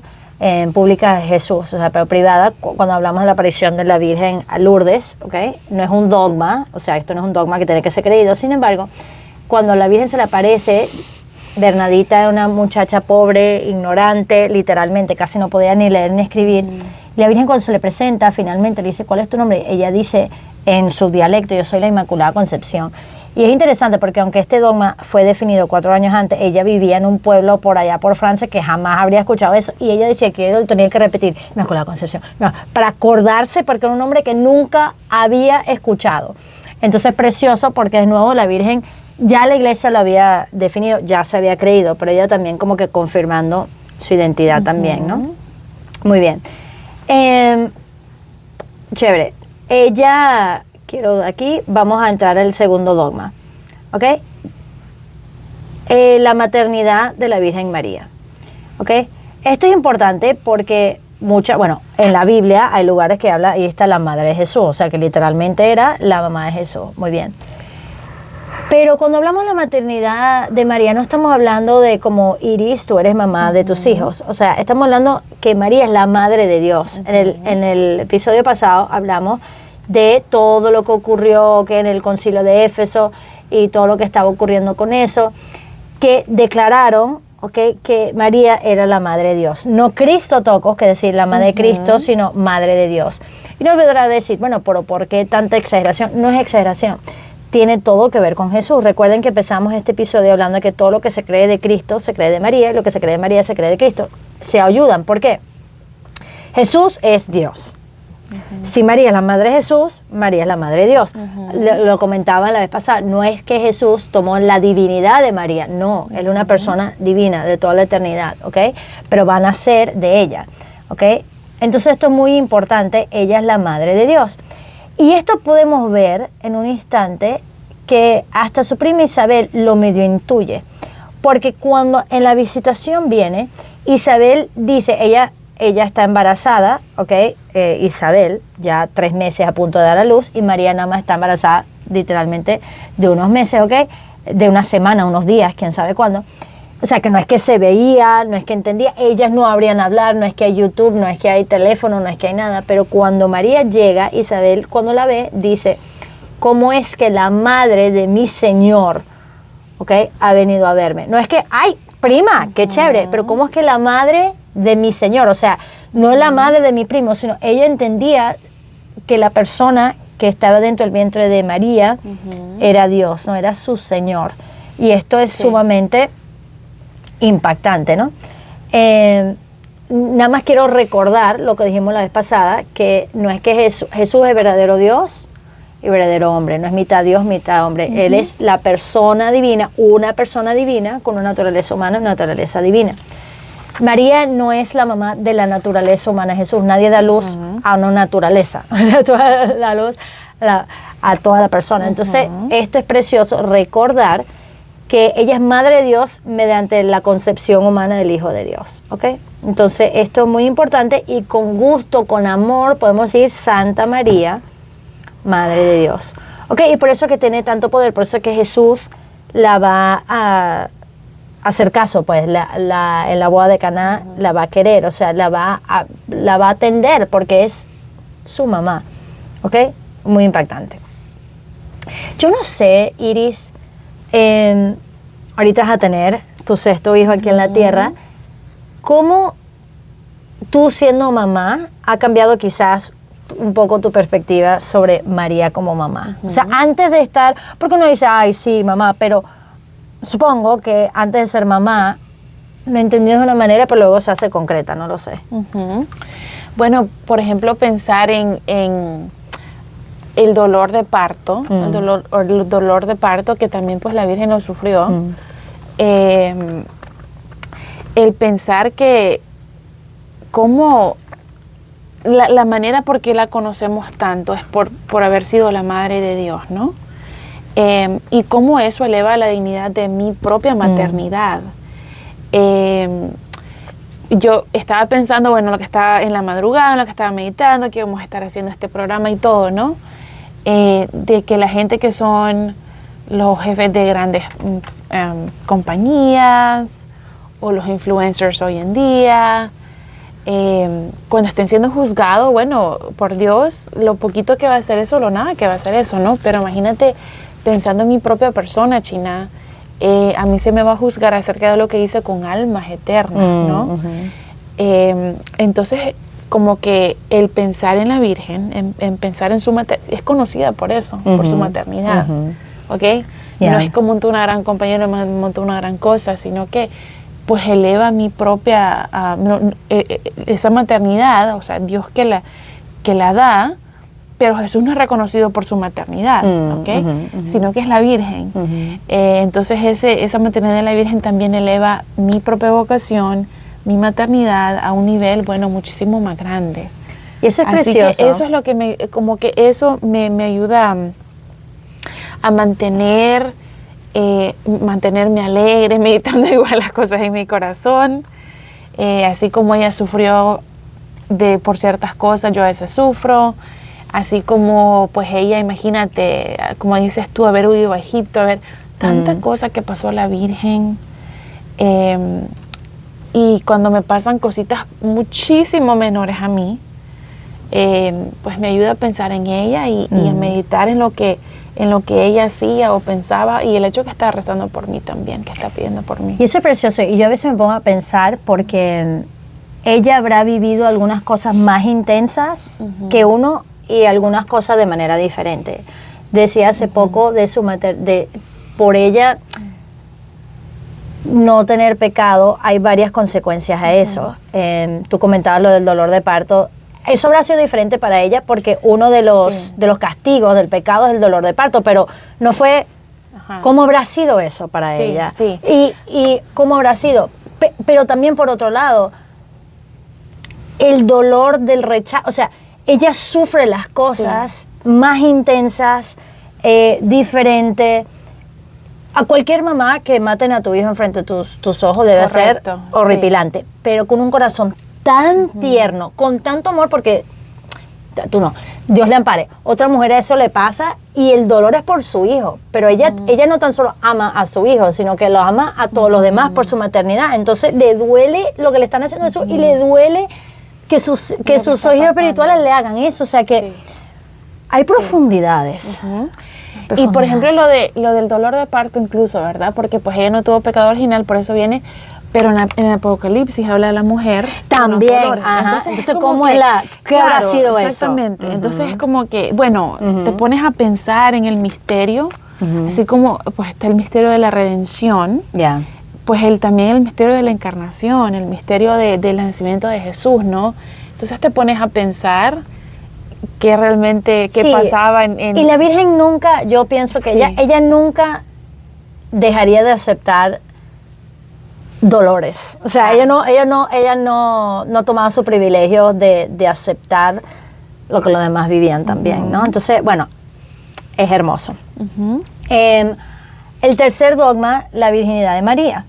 pública de Jesús, o sea, pero privada, cuando hablamos de la aparición de la Virgen a Lourdes, ¿ok? No es un dogma, o sea, esto no es un dogma que tiene que ser creído. Sin embargo, cuando la Virgen se le aparece, Bernadita era una muchacha pobre, ignorante, literalmente, casi no podía ni leer ni escribir. Y la Virgen, cuando se le presenta, finalmente le dice, ¿cuál es tu nombre? Ella dice en su dialecto, yo soy la Inmaculada Concepción. Y es interesante porque aunque este dogma fue definido 4 años antes, ella vivía en un pueblo por allá por Francia que jamás habría escuchado eso. Y ella decía que él tenía que repetir, Inmaculada Concepción, para acordarse, porque era un nombre que nunca había escuchado. Entonces, precioso, porque de nuevo la Virgen, ya la Iglesia lo había definido, ya se había creído, pero ella también como que confirmando su identidad también, ¿no? Muy bien. Chévere. Ella... Aquí vamos a entrar al segundo dogma, ¿ok? La maternidad de la Virgen María, ¿ok? Esto es importante porque en la Biblia hay lugares que habla, y está la madre de Jesús, o sea que literalmente era la mamá de Jesús, muy bien. Pero cuando hablamos de la maternidad de María, no estamos hablando de como Iris, tú eres mamá de tus hijos, o sea, estamos hablando que María es la madre de Dios. En el episodio pasado hablamos de todo lo que ocurrió que en el concilio de Éfeso y todo lo que estaba ocurriendo con eso, que declararon, que María era la madre de Dios. No Cristotocos, que decir la madre de Cristo, sino madre de Dios. Y no podrá decir, bueno, pero ¿por qué tanta exageración? No es exageración. Tiene todo que ver con Jesús. Recuerden que empezamos este episodio hablando de que todo lo que se cree de Cristo se cree de María, y lo que se cree de María se cree de Cristo. Se ayudan. ¿Por qué? Jesús es Dios. Si María es la madre de Jesús, María es la madre de Dios. Lo comentaba la vez pasada, no es que Jesús tomó la divinidad de María, no, él es una persona divina de toda la eternidad, ¿ok? Pero va a nacer de ella, ¿ok? Entonces esto es muy importante, ella es la madre de Dios. Y esto podemos ver en un instante que hasta su prima Isabel lo medio intuye, porque cuando en la visitación viene, Isabel dice, ella está embarazada, ¿ok? Isabel, ya 3 meses a punto de dar a luz, y María nada más está embarazada literalmente de unos meses, ¿ok? De una semana, unos días, quién sabe cuándo. O sea, que no es que se veía, no es que entendía, ellas no habrían hablar, no es que hay YouTube, no es que hay teléfono, no es que hay nada, pero cuando María llega, Isabel, cuando la ve, dice, ¿cómo es que la madre de mi Señor, okay, ha venido a verme? No es que, ay, prima, qué chévere, pero ¿cómo es que la madre de mi Señor? O sea, no la madre de mi primo, sino ella entendía que la persona que estaba dentro del vientre de María era Dios, no era su Señor. Y esto es sumamente impactante, ¿no? Nada más quiero recordar lo que dijimos la vez pasada, que no es que Jesús es verdadero Dios y verdadero hombre, no es mitad Dios, mitad hombre. Él es la persona divina, una persona divina con una naturaleza humana y una naturaleza divina. María no es la mamá de la naturaleza humana de Jesús. Nadie da luz a una naturaleza, da luz a toda la persona. Entonces, esto es precioso, recordar que ella es madre de Dios mediante la concepción humana del Hijo de Dios, ¿ok? Entonces, esto es muy importante y con gusto, con amor, podemos decir Santa María, Madre de Dios, ¿ok? Y por eso que tiene tanto poder, por eso que Jesús la va a hacer caso, pues, en la boda de Caná la va a querer, o sea, la va a atender porque es su mamá, ¿ok? Muy impactante. Yo no sé, Iris, ahorita vas a tener tu sexto hijo aquí en la tierra, ¿cómo tú siendo mamá ha cambiado quizás un poco tu perspectiva sobre María como mamá? O sea, antes de estar, porque uno dice, ay, sí, mamá, pero supongo que antes de ser mamá lo entendí de una manera, pero luego se hace concreta, no lo sé. Bueno, por ejemplo, pensar en el dolor de parto, el dolor de parto que también pues la Virgen lo sufrió. El pensar que cómo la manera por qué la conocemos tanto es por haber sido la madre de Dios, ¿no? Y cómo eso eleva la dignidad de mi propia maternidad. Yo estaba pensando, bueno, lo que estaba en la madrugada, lo que estaba meditando, que íbamos a estar haciendo este programa y todo, ¿no? De que la gente que son los jefes de grandes compañías o los influencers hoy en día, cuando estén siendo juzgados, bueno, por Dios, lo poquito que va a hacer eso, lo nada que va a hacer eso, ¿no? Pero imagínate, pensando en mi propia persona, China, a mí se me va a juzgar acerca de lo que hice con almas eternas, ¿no? Entonces, como que el pensar en la Virgen, en pensar en su maternidad, es conocida por eso, por su maternidad, ¿ok? No es como una gran compañera, montó una gran cosa, sino que pues eleva mi propia, esa maternidad, o sea, Dios que la da, pero Jesús no es reconocido por su maternidad, ¿ok? Sino que es la Virgen. Entonces esa maternidad de la Virgen también eleva mi propia vocación, mi maternidad a un nivel, bueno, muchísimo más grande. Y eso es Así precioso. Que eso es lo que eso me ayuda a mantenerme alegre, meditando igual las cosas en mi corazón. Así como ella sufrió por ciertas cosas, yo a veces sufro. Así como, pues ella, imagínate, como dices tú, haber huido a Egipto, haber tanta cosa que pasó la Virgen. Y cuando me pasan cositas muchísimo menores a mí, pues me ayuda a pensar en ella y a meditar en lo que ella hacía o pensaba, y el hecho que está rezando por mí también, que está pidiendo por mí. Y eso es precioso. Y yo a veces me pongo a pensar porque ella habrá vivido algunas cosas más intensas que uno y algunas cosas de manera diferente. Decía hace poco de por ella no tener pecado, hay varias consecuencias a eso. Tú comentabas lo del dolor de parto. Eso habrá sido diferente para ella porque uno de los castigos del pecado es el dolor de parto, pero no fue cómo habrá sido eso para ella. Sí. Y cómo habrá sido. Pero también por otro lado, el dolor del rechazo, o sea, ella sufre las cosas más intensas, diferentes. A cualquier mamá que maten a tu hijo enfrente de tus ojos debe ser horripilante, pero con un corazón tan tierno, con tanto amor, porque tú no, Dios le ampare. Otra mujer a eso le pasa y el dolor es por su hijo, pero ella no tan solo ama a su hijo, sino que lo ama a todos los demás por su maternidad. Entonces le duele lo que le están haciendo a Jesús y le duele que sus hijos espirituales le hagan eso. O sea que hay profundidades. Y por ejemplo lo del dolor de parto incluso, ¿verdad? Porque pues ella no tuvo pecado original, por eso viene, pero en el Apocalipsis habla de la mujer también. Entonces ¿cómo es qué habrá sido eso? Exactamente. Entonces es como que, bueno, te pones a pensar en el misterio, así como pues está el misterio de la redención. Pues también el misterio de la encarnación, el misterio del nacimiento de Jesús, ¿no? Entonces te pones a pensar qué realmente, qué pasaba en... Y la Virgen nunca, yo pienso que ella nunca dejaría de aceptar dolores. O sea, ella no tomaba su privilegio de aceptar lo que los demás vivían también, ¿no? Entonces, bueno, es hermoso. El tercer dogma, la virginidad de María.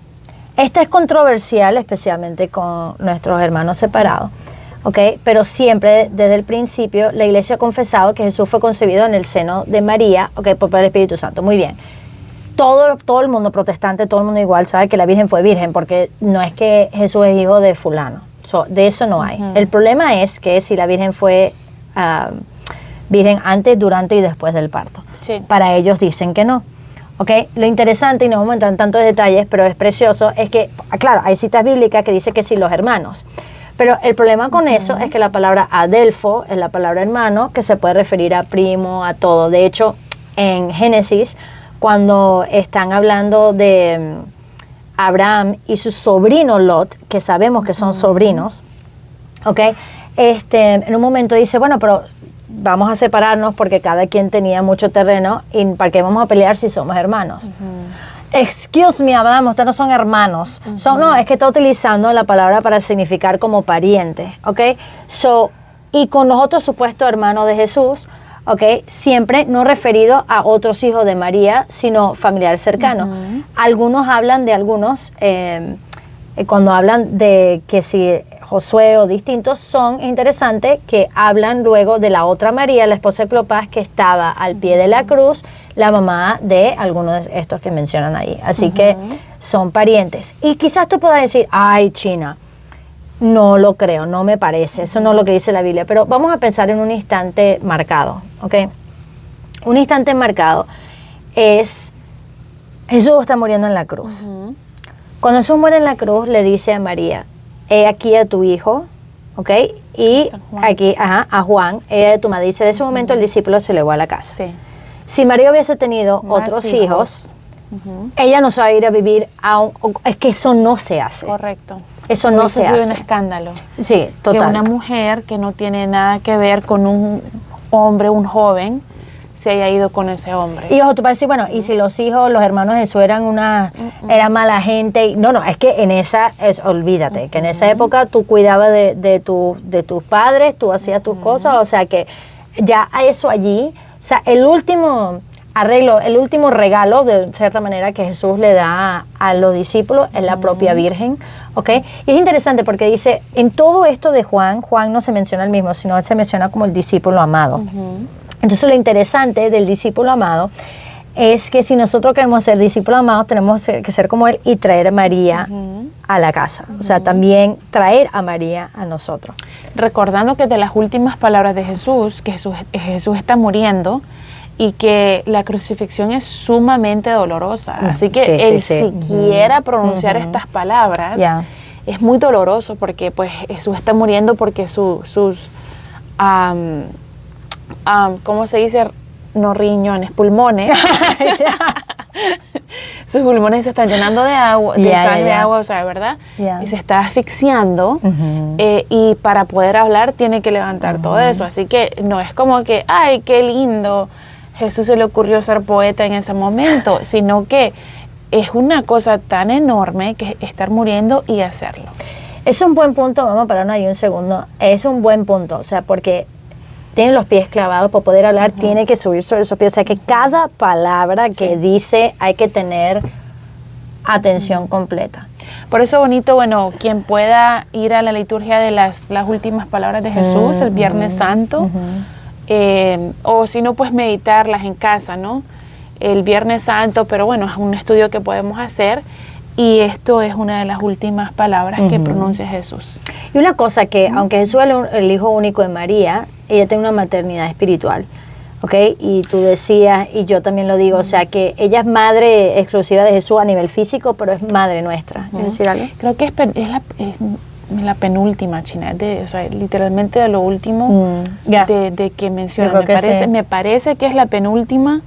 Esta es controversial, especialmente con nuestros hermanos separados, ¿ok? Pero siempre, desde el principio, la Iglesia ha confesado que Jesús fue concebido en el seno de María, ¿ok? Por el Espíritu Santo. Muy bien. Todo el mundo protestante, todo el mundo igual sabe que la Virgen fue virgen, porque no es que Jesús es hijo de fulano. De eso no hay. El problema es que si la Virgen fue virgen antes, durante y después del parto. Para ellos dicen que no. Okay. Lo interesante, y no vamos a entrar en tantos detalles, pero es precioso, es que, claro, hay citas bíblicas que dicen que sí los hermanos. Pero el problema con eso es que la palabra adelfo es la palabra hermano, que se puede referir a primo, a todo. De hecho, en Génesis, cuando están hablando de Abraham y su sobrino Lot, que sabemos que son sobrinos, ¿okay? En un momento dice, bueno, pero vamos a separarnos porque cada quien tenía mucho terreno y para qué vamos a pelear si somos hermanos. Excuse me, Abraham, ustedes no son hermanos. No, es que está utilizando la palabra para significar como pariente, ¿ok? Y con los otros supuestos hermanos de Jesús, ¿ok? Siempre no referido a otros hijos de María, sino familiar cercano. Algunos hablan de algunos, cuando hablan de que si Josué o distintos, son interesantes que hablan luego de la otra María, la esposa de Cleofás, que estaba al pie de la cruz, la mamá de algunos de estos que mencionan ahí. Así que son parientes. Y quizás tú puedas decir, ay, China, no lo creo, no me parece, eso no es lo que dice la Biblia. Pero vamos a pensar en un instante marcado, ¿ok? Un instante marcado es, Jesús está muriendo en la cruz. Cuando Jesús muere en la cruz, le dice a María, he aquí a tu hijo, ¿ok? Y aquí, a Juan, ella de tu madre. Dice, de ese momento el discípulo se elevó a la casa. Si María hubiese tenido otros hijos, ella no se va a ir a vivir es que eso no se hace. Correcto. Eso no se hace. Es un escándalo. Sí, total. Que una mujer que no tiene nada que ver con un hombre, un joven, se haya ido con ese hombre. Y ojo, tú vas a decir, bueno, y si los hijos, los hermanos de Jesús eran eran mala gente. No, es que en olvídate, que en esa época tú cuidabas de tus padres, tú hacías tus cosas, o sea que ya a eso allí, o sea, el último arreglo, el último regalo, de cierta manera, que Jesús le da a los discípulos es la propia Virgen, ¿ok? Y es interesante porque dice, en todo esto de Juan no se menciona el mismo, sino él se menciona como el discípulo amado. Entonces lo interesante del discípulo amado es que si nosotros queremos ser discípulos amados, tenemos que ser como él y traer a María a la casa. O sea, también traer a María a nosotros. Recordando que de las últimas palabras de Jesús, que Jesús está muriendo y que la crucifixión es sumamente dolorosa. Así que siquiera pronunciar estas palabras es muy doloroso porque pues Jesús está muriendo porque sus ¿cómo se dice? No riñones, pulmones. Sus pulmones se están llenando de agua, de sangre, de agua, o sea, ¿verdad? Y se está asfixiando y para poder hablar tiene que levantar todo eso. Así que no es como que, ay, qué lindo, Jesús se le ocurrió ser poeta en ese momento, sino que es una cosa tan enorme que estar muriendo y hacerlo. Es un buen punto, vamos a pararnos ahí un segundo, es un buen punto, o sea, porque tiene los pies clavados, para poder hablar tiene que subir sobre esos pies, o sea que cada palabra que dice hay que tener atención completa. Por eso bonito, bueno, quien pueda ir a la liturgia de las últimas palabras de Jesús, el Viernes Santo, o si no, pues meditarlas en casa, ¿no? El Viernes Santo, pero bueno, es un estudio que podemos hacer. Y esto es una de las últimas palabras que pronuncia Jesús. Y una cosa que, aunque Jesús es el hijo único de María, ella tiene una maternidad espiritual, ¿ok? Y tú decías, y yo también lo digo, o sea, que ella es madre exclusiva de Jesús a nivel físico, pero es madre nuestra. ¿Quieres decir algo? Creo que es la penúltima, China, o sea, literalmente de lo último de que menciona. Me parece que es la penúltima,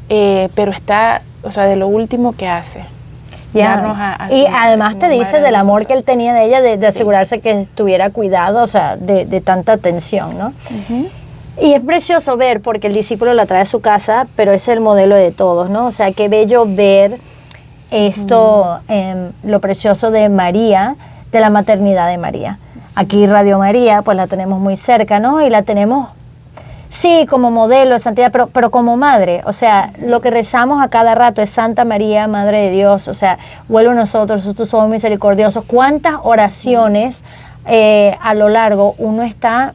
pero está, o sea, de lo último que hace. Y además te dice del amor que él tenía de ella, de asegurarse que estuviera cuidado, o sea, de tanta atención, ¿no? Y es precioso ver, porque el discípulo la trae a su casa, pero es el modelo de todos, ¿no? O sea, qué bello ver esto, lo precioso de María, de la maternidad de María. Aquí Radio María, pues la tenemos muy cerca, ¿no? Y la tenemos, sí, como modelo de santidad, pero como madre. O sea, lo que rezamos a cada rato es Santa María, Madre de Dios. O sea, vuelve a nosotros, tú somos misericordiosos. ¿Cuántas oraciones a lo largo uno está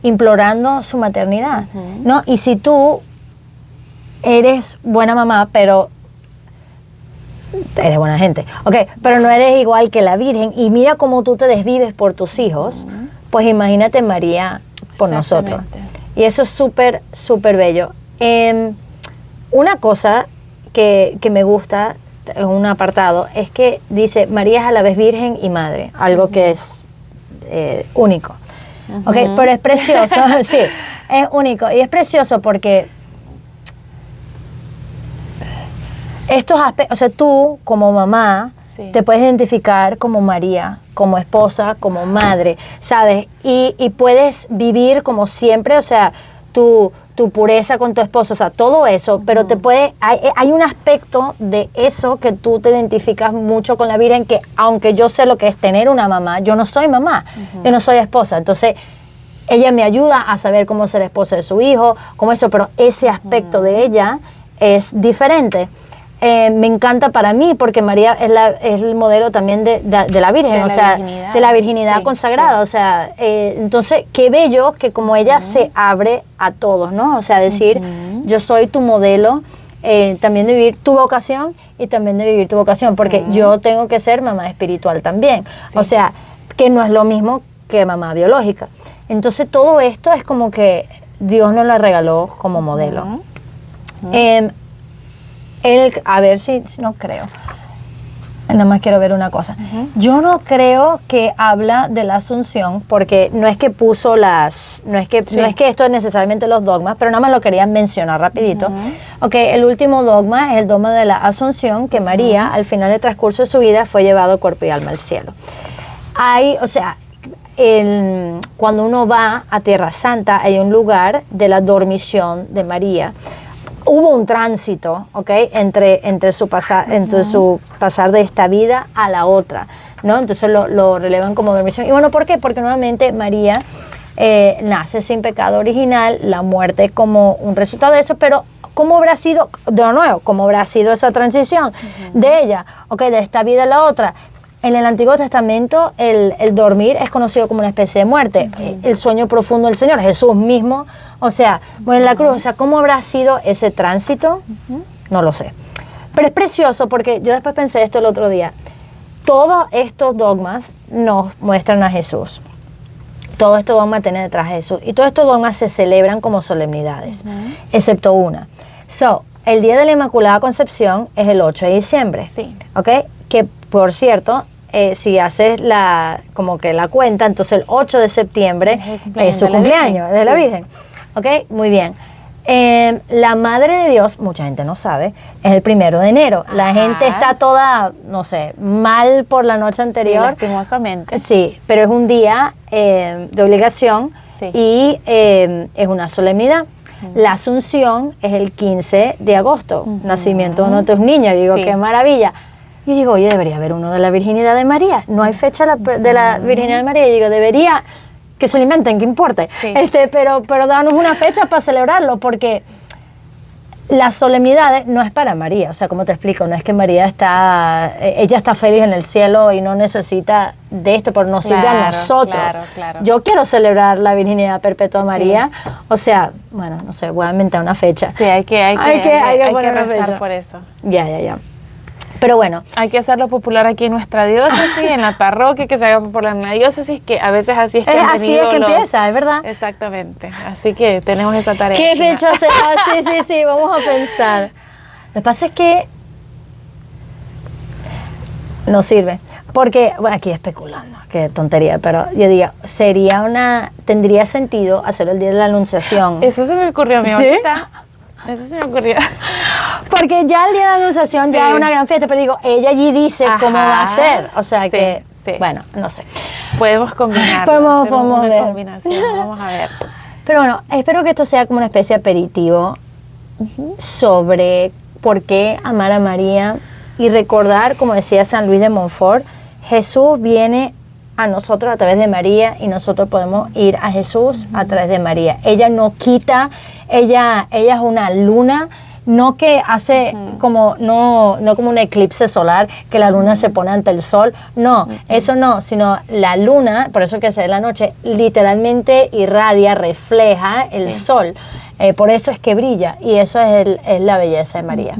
implorando su maternidad, ¿no? Y si tú eres buena mamá, pero eres buena gente, pero no eres igual que la Virgen, y mira cómo tú te desvives por tus hijos, pues imagínate María por nosotros. Y eso es súper, súper bello. Una cosa que me gusta, en un apartado, es que dice, María es a la vez Virgen y Madre, algo que es único. Pero es precioso, sí, es único. Y es precioso porque estos aspectos, o sea, tú como mamá te puedes identificar como María, como esposa, como madre, ¿sabes? Y puedes vivir como siempre, o sea, tu pureza con tu esposo, o sea, todo eso, pero hay un aspecto de eso que tú te identificas mucho con la Virgen, que aunque yo sé lo que es tener una mamá, yo no soy mamá, yo no soy esposa, entonces ella me ayuda a saber cómo ser esposa de su hijo, como eso, pero ese aspecto de ella es diferente. Me encanta para mí porque María es el modelo también de la Virgen, de la virginidad consagrada, o sea, entonces qué bello que como ella se abre a todos, ¿no? O sea, decir, yo soy tu modelo, también de vivir tu vocación y también de vivir tu vocación, porque yo tengo que ser mamá espiritual también, o sea, que no es lo mismo que mamá biológica. Entonces todo esto es como que Dios nos la regaló como modelo. A ver si no creo. Nada más quiero ver una cosa. Yo no creo que habla de la Asunción, porque no es que puso no es que esto es necesariamente los dogmas, pero nada más lo quería mencionar rapidito. El último dogma es el dogma de la Asunción, que María, al final del transcurso de su vida, fue llevado cuerpo y alma al cielo. Cuando uno va a Tierra Santa, hay un lugar de la dormición de María. Hubo un tránsito, entre su pasar de esta vida a la otra, ¿no? Entonces lo relevan como dormición. Y bueno, ¿por qué? Porque nuevamente María nace sin pecado original, la muerte es como un resultado de eso, pero ¿cómo habrá sido, de nuevo, cómo habrá sido esa transición de ella, de esta vida a la otra? En el Antiguo Testamento el dormir es conocido como una especie de muerte, el sueño profundo del Señor, Jesús mismo, en la cruz, ¿cómo habrá sido ese tránsito? No lo sé. Pero es precioso porque yo después pensé esto el otro día, todos estos dogmas nos muestran a Jesús, todos estos dogmas tienen detrás a Jesús, y todos estos dogmas se celebran como solemnidades, excepto una. El Día de la Inmaculada Concepción es el 8 de diciembre, que por cierto, si haces la cuenta, entonces el 8 de septiembre es su cumpleaños, de la Virgen. Muy bien. La Madre de Dios, mucha gente no sabe, es el 1 de enero. La gente está toda, no sé, mal por la noche anterior. Sí, lastimosamente. Sí, pero es un día de obligación y es una solemnidad. La Asunción es el 15 de agosto, nacimiento de uno de tus niños. Digo, qué maravilla. Y digo, oye, debería haber uno de la Virginidad de María. No hay fecha de la Virginidad de María. Y digo, debería, que se lo inventen, que importe. Pero danos una fecha para celebrarlo, porque las solemnidades no es para María. O sea, como te explico, no es que María ella está feliz en el cielo y no necesita de esto, pero nos sirve a nosotros. Claro. Yo quiero celebrar la Virginidad Perpetua de María. O sea, bueno, no sé, voy a inventar una fecha. Sí, hay que rezar por eso. Ya. Pero bueno. Hay que hacerlo popular aquí en nuestra diócesis, en la parroquia, que se haga popular en la diócesis, que a veces así es que han así es que empieza, es verdad. Exactamente. Así que tenemos esa tarea. ¿Qué fecha será? Sí, vamos a pensar. Lo que pasa es que no sirve. Porque, bueno, aquí especulando, qué tontería, pero yo digo, tendría sentido hacerlo el día de la Anunciación. Eso se me ocurrió a mí ahorita. Eso se me ocurrió. Porque ya el día de la Anunciación ya es una gran fiesta, pero digo, ella allí dice cómo va a ser. O sea que, bueno, no sé. Podemos combinar. Podemos ver. Combinación, vamos a ver. Pero bueno, espero que esto sea como una especie de aperitivo sobre por qué amar a María y recordar, como decía San Luis de Montfort, Jesús viene a nosotros a través de María y nosotros podemos ir a Jesús a través de María. Ella no quita, ella es una luna, no que hace como, no como un eclipse solar, que la luna se pone ante el sol, no, eso no, sino la luna, por eso que se ve la noche, literalmente irradia, refleja el sol, por eso es que brilla y eso es la belleza de María.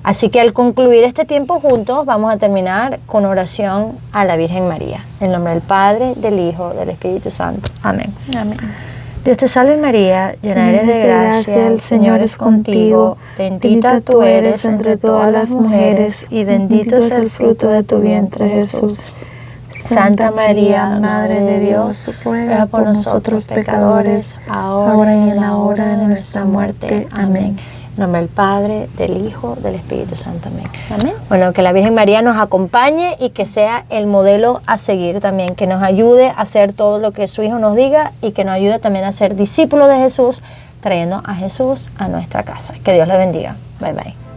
Así que al concluir este tiempo juntos vamos a terminar con oración a la Virgen María. En nombre del Padre, del Hijo, del Espíritu Santo. Amén. Amén. Dios te salve María, llena eres de gracia, el Señor es contigo, bendita tú eres entre todas las mujeres y bendito es el fruto de tu vientre Jesús. Santa María, Madre de Dios, ruega por nosotros pecadores, ahora y en la hora de nuestra muerte. Amén. En nombre del Padre, del Hijo, del Espíritu Santo. Amén. Amén. Bueno, que la Virgen María nos acompañe y que sea el modelo a seguir también, que nos ayude a hacer todo lo que su Hijo nos diga y que nos ayude también a ser discípulos de Jesús, trayendo a Jesús a nuestra casa. Que Dios le bendiga. Bye, bye.